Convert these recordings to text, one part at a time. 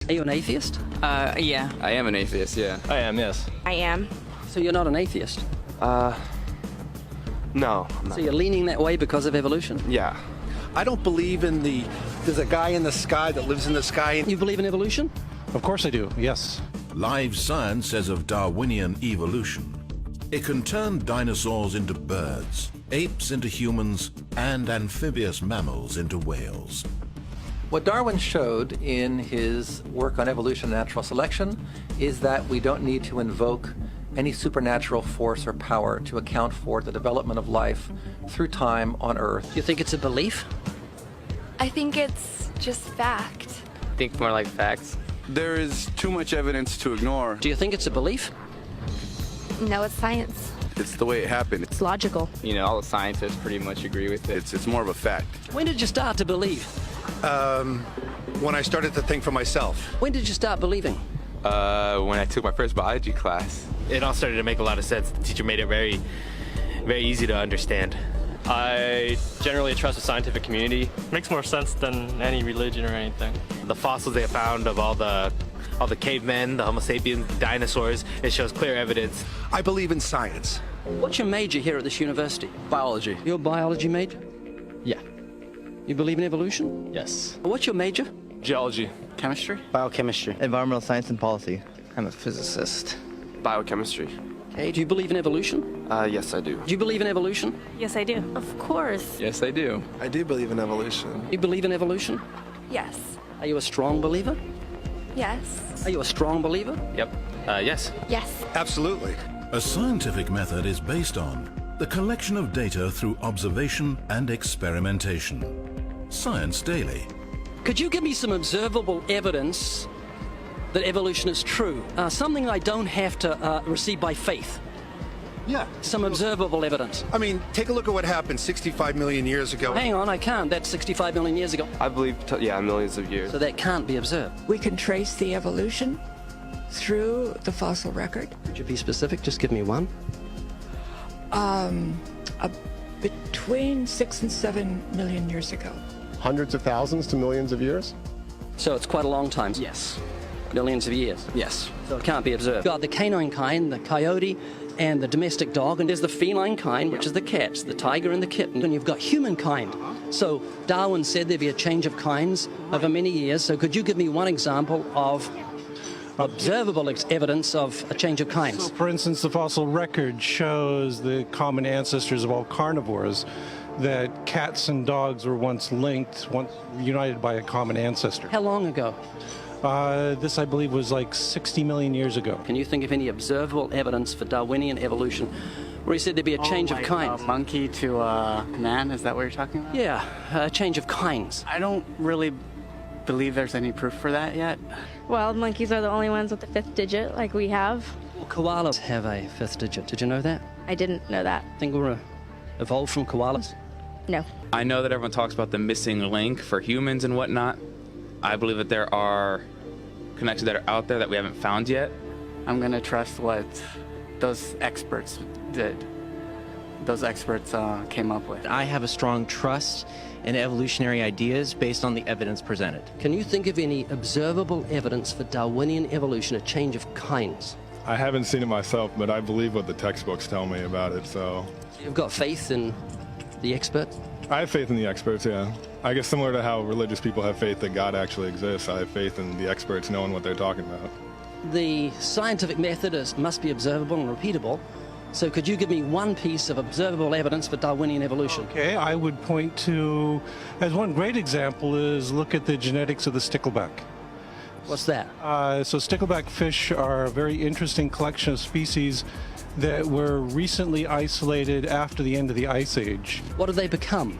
Are you an atheist? Yeah. I am an atheist, yeah. I am, yes. I am. So you're not an atheist? No. I'm not. So you're leaning that way because of evolution? Yeah. I don't believe in there's a guy in the sky that lives in the sky. You believe in evolution? Of course I do, yes. Live science says of Darwinian evolution, it can turn dinosaurs into birds, apes into humans, and amphibious mammals into whales. What Darwin showed in his work on evolution and natural selection is that we don't need to invoke any supernatural force or power to account for the development of life through time on Earth. Do you think it's a belief? I think it's just fact. I think more like facts. There is too much evidence to ignore. Do you think it's a belief? No, it's science. It's the way it happened. It's logical. You know, all the scientists pretty much agree with it. It's more of a fact. When did you start to believe? When I started to think for myself. When did you start believing? When I took my first biology class. It all started to make a lot of sense. The teacher made it very, very easy to understand. I generally trust the scientific community. Makes more sense than any religion or anything. The fossils they found of all the cavemen, the Homo sapiens, dinosaurs, it shows clear evidence. I believe in science. What's your major here at this university? Biology. Your biology major? Yeah. You believe in evolution? Yes. What's your major? Geology. Chemistry? Biochemistry. Environmental science and policy. I'm a physicist. Biochemistry. Okay, do you believe in evolution? Yes, I do. Do you believe in evolution? Yes, I do. Of course. Yes, I do. I do believe in evolution. You believe in evolution? Yes. Are you a strong believer? Yes. Are you a strong believer? Yep. Yes. Yes. Absolutely. A scientific method is based on the collection of data through observation and experimentation. Science Daily. Could you give me some observable evidence that evolution is true? Something I don't have to receive by faith. Yeah. Some observable evidence. I mean, take a look at what happened 65 million years ago. Hang on, I can't. That's 65 million years ago. I believe, millions of years. So that can't be observed. We can trace the evolution through the fossil record. Could you be specific? Just give me one. Between 6 and 7 million years ago. Hundreds of thousands to millions of years? So it's quite a long time. Yes. Millions of years. Yes. So it can't be observed. You've got the canine kind, the coyote, and the domestic dog, and there's the feline kind, which is the cats, the tiger and the kitten, and you've got humankind. So Darwin said there'd be a change of kinds over many years. So could you give me one example of observable evidence of a change of kinds? So, for instance, the fossil record shows the common ancestors of all carnivores, that cats and dogs were once linked, once united by a common ancestor. How long ago? This, I believe, was like 60 million years ago. Can you think of any observable evidence for Darwinian evolution where he said there'd be a change of kinds? Monkey to man, is that what you're talking about? Yeah, a change of kinds. I don't really believe there's any proof for that yet. Well, monkeys are the only ones with the 5th digit, like we have. Well, koalas have a 5th digit. Did you know that? I didn't know that. Think we're evolved from koalas? No. I know that everyone talks about the missing link for humans and whatnot. I believe that there are connections that are out there that we haven't found yet. I'm going to trust what those experts did. Those experts came up with. I have a strong trust in evolutionary ideas based on the evidence presented. Can you think of any observable evidence for Darwinian evolution, a change of kinds? I haven't seen it myself, but I believe what the textbooks tell me about it, so... You've got faith in the experts? I have faith in the experts, yeah. I guess similar to how religious people have faith that God actually exists, I have faith in the experts knowing what they're talking about. The scientific method must be observable and repeatable. So could you give me one piece of observable evidence for Darwinian evolution? Okay, I would point to, as one great example is look at the genetics of the stickleback. What's that? So stickleback fish are a very interesting collection of species that were recently isolated after the end of the Ice Age. What did they become?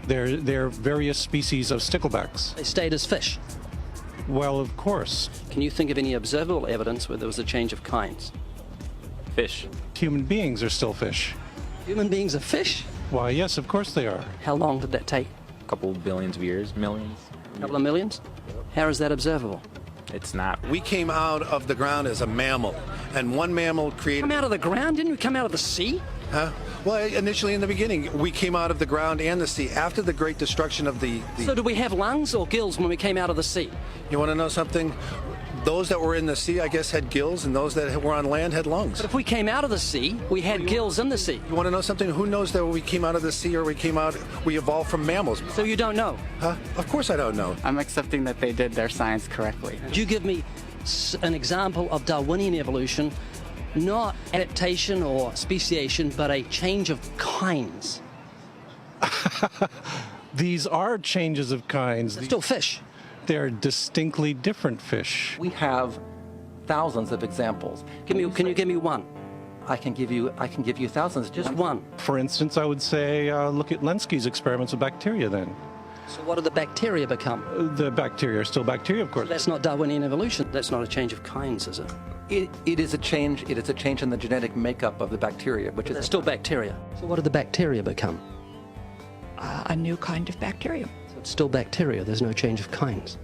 They're various species of sticklebacks. They stayed as fish? Well, of course. Can you think of any observable evidence where there was a change of kinds? Fish. Human beings are still fish. Human beings are fish? Why, yes, of course they are. How long did that take? A couple billions of years, millions. A couple of millions? How is that observable? It's not. We came out of the ground as a mammal, and one mammal created... Come out of the ground? Didn't we come out of the sea? Huh? Well, initially in the beginning, we came out of the ground and the sea. After the great destruction of the... So do we have lungs or gills when we came out of the sea? You want to know something? Those that were in the sea, I guess, had gills, and those that were on land had lungs. But if we came out of the sea, we had gills in the sea. You want to know something? Who knows that we came out of the sea or we evolved from mammals? So you don't know? Huh? Of course I don't know. I'm accepting that they did their science correctly. Could you give me an example of Darwinian evolution, not adaptation or speciation, but a change of kinds? These are changes of kinds. They're still fish. They're distinctly different fish. We have thousands of examples. Can you give me one? I can give you thousands. Just one. For instance, I would say look at Lenski's experiments with bacteria then. So what do the bacteria become? The bacteria are still bacteria, of course. That's not Darwinian evolution. That's not a change of kinds, is it? It is a change. It is a change in the genetic makeup of the bacteria, which is still bacteria. So what do the bacteria become? A new kind of bacterium. So it's still bacteria. There's no change of kinds.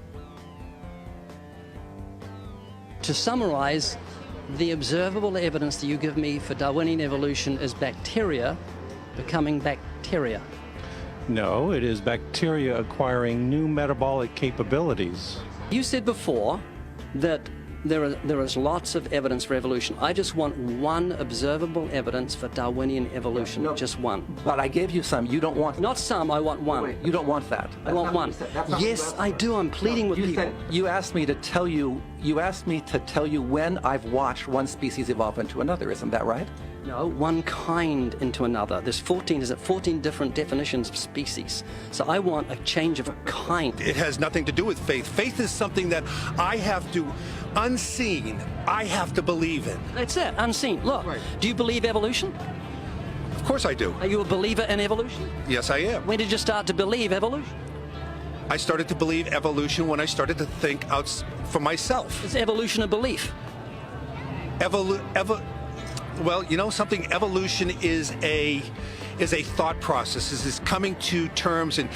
To summarize, the observable evidence that you give me for Darwinian evolution is bacteria becoming bacteria. No, it is bacteria acquiring new metabolic capabilities. You said before that there is lots of evidence for evolution. I just want one observable evidence for Darwinian evolution, just one. But I gave you some. You don't want... Not some, I want one. Wait, you don't want that. I want one. Yes, I do. I'm pleading with people. You asked me to tell you when I've watched one species evolve into another. Isn't that right? No, one kind into another. There's 14 different definitions of species. So I want a change of kind. It has nothing to do with faith. Faith is something that I have to, unseen, I have to believe in. That's it, unseen. Look, do you believe evolution? Of course I do. Are you a believer in evolution? Yes, I am. When did you start to believe evolution? I started to believe evolution when I started to think out for myself. Is evolution a belief? Well, you know something? Evolution is a thought process. Is coming to terms and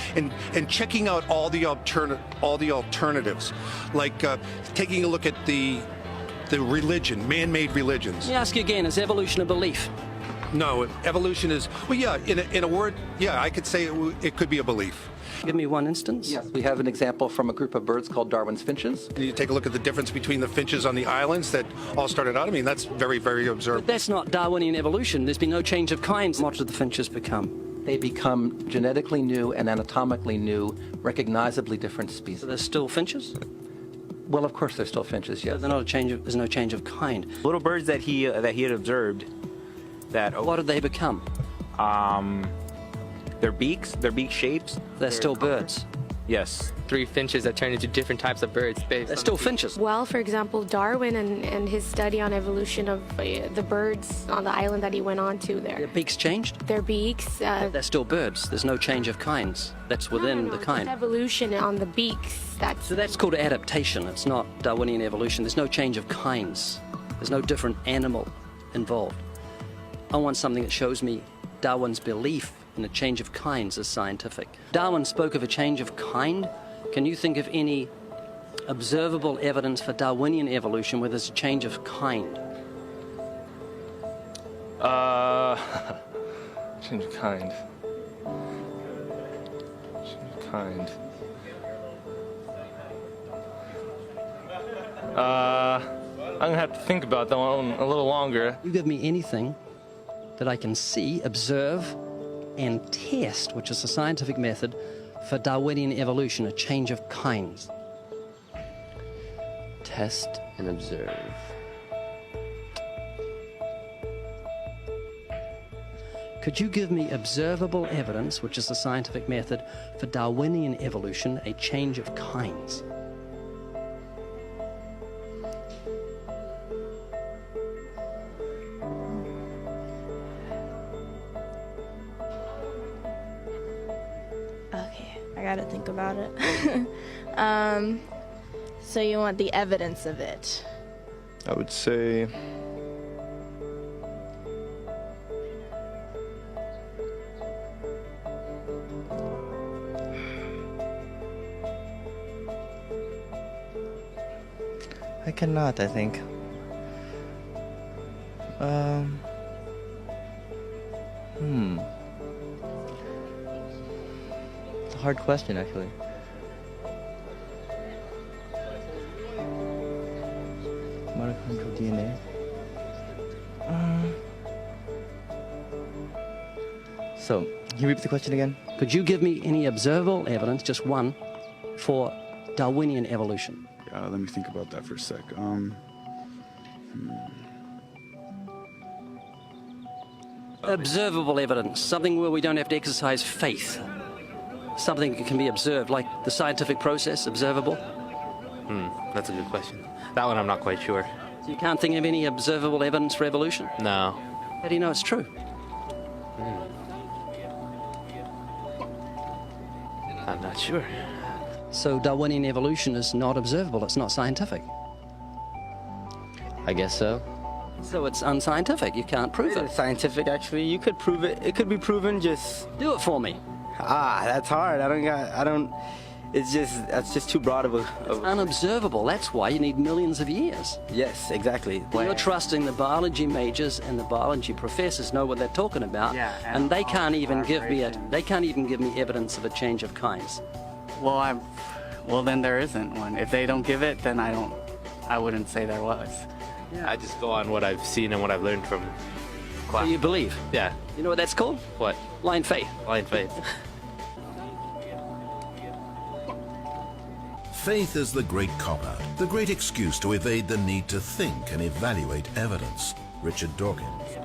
checking out all the alternatives, like taking a look at the religion, man-made religions. Let me ask you again: is evolution a belief? No, evolution is, well, yeah. In a word, yeah, I could say it could be a belief. Give me one instance. Yes, we have an example from a group of birds called Darwin's finches. You take a look at the difference between the finches on the islands that all started out. I mean, that's very, very observable. But that's not Darwinian evolution. There's been no change of kinds. What did the finches become? They become genetically new and anatomically new, recognizably different species. So they're still finches? Well, of course they're still finches, yes. So they're not a change of, there's no change of kind. Little birds that he had observed that... What did they become? Their beak shapes. They're still birds. Yes. 3 finches that turn into different types of birds. They're still finches. Well, for example, Darwin and his study on evolution of the birds on the island that he went on to there. Their beaks changed? Their beaks. They're still birds. There's no change of kinds. That's within the kind. Evolution on the beaks. So that's called adaptation. It's not Darwinian evolution. There's no change of kinds. There's no different animal involved. I want something that shows me Darwin's belief in a change of kinds is scientific. Darwin spoke of a change of kind. Can you think of any observable evidence for Darwinian evolution where there's a change of kind? Change of kind. I'm gonna have to think about that one a little longer. You give me anything that I can see, observe, and test, which is a scientific method for Darwinian evolution, a change of kinds. Test and observe. Could you give me observable evidence, which is a scientific method for Darwinian evolution, a change of kinds? I gotta think about it. So you want the evidence of it? I would say I cannot, I think. It's a hard question, actually. Mitochondrial DNA. So, can you repeat the question again? Could you give me any observable evidence, just one, for Darwinian evolution? Let me think about that for a sec. Observable evidence, something where we don't have to exercise faith. Something that can be observed, like the scientific process, observable. That's a good question. That one I'm not quite sure. So you can't think of any observable evidence for evolution? No. How do you know it's true? I'm not sure. So Darwinian evolution is not observable, it's not scientific. I guess so. So it's unscientific, you can't prove it. It's scientific, actually. You could prove it. It could be proven, just... Do it for me. That's hard. That's just too broad of a... It's unobservable, that's why you need millions of years. Yes, exactly. You're trusting the biology majors and the biology professors know what they're talking about, and they can't even give me evidence of a change of kinds. Well, then there isn't one. If they don't give it, then I wouldn't say there was. I just go on what I've seen and what I've learned from class. So you believe? Yeah. You know what that's called? What? Blind faith. Blind faith. Faith is the great cop-out, the great excuse to evade the need to think and evaluate evidence. Richard Dawkins.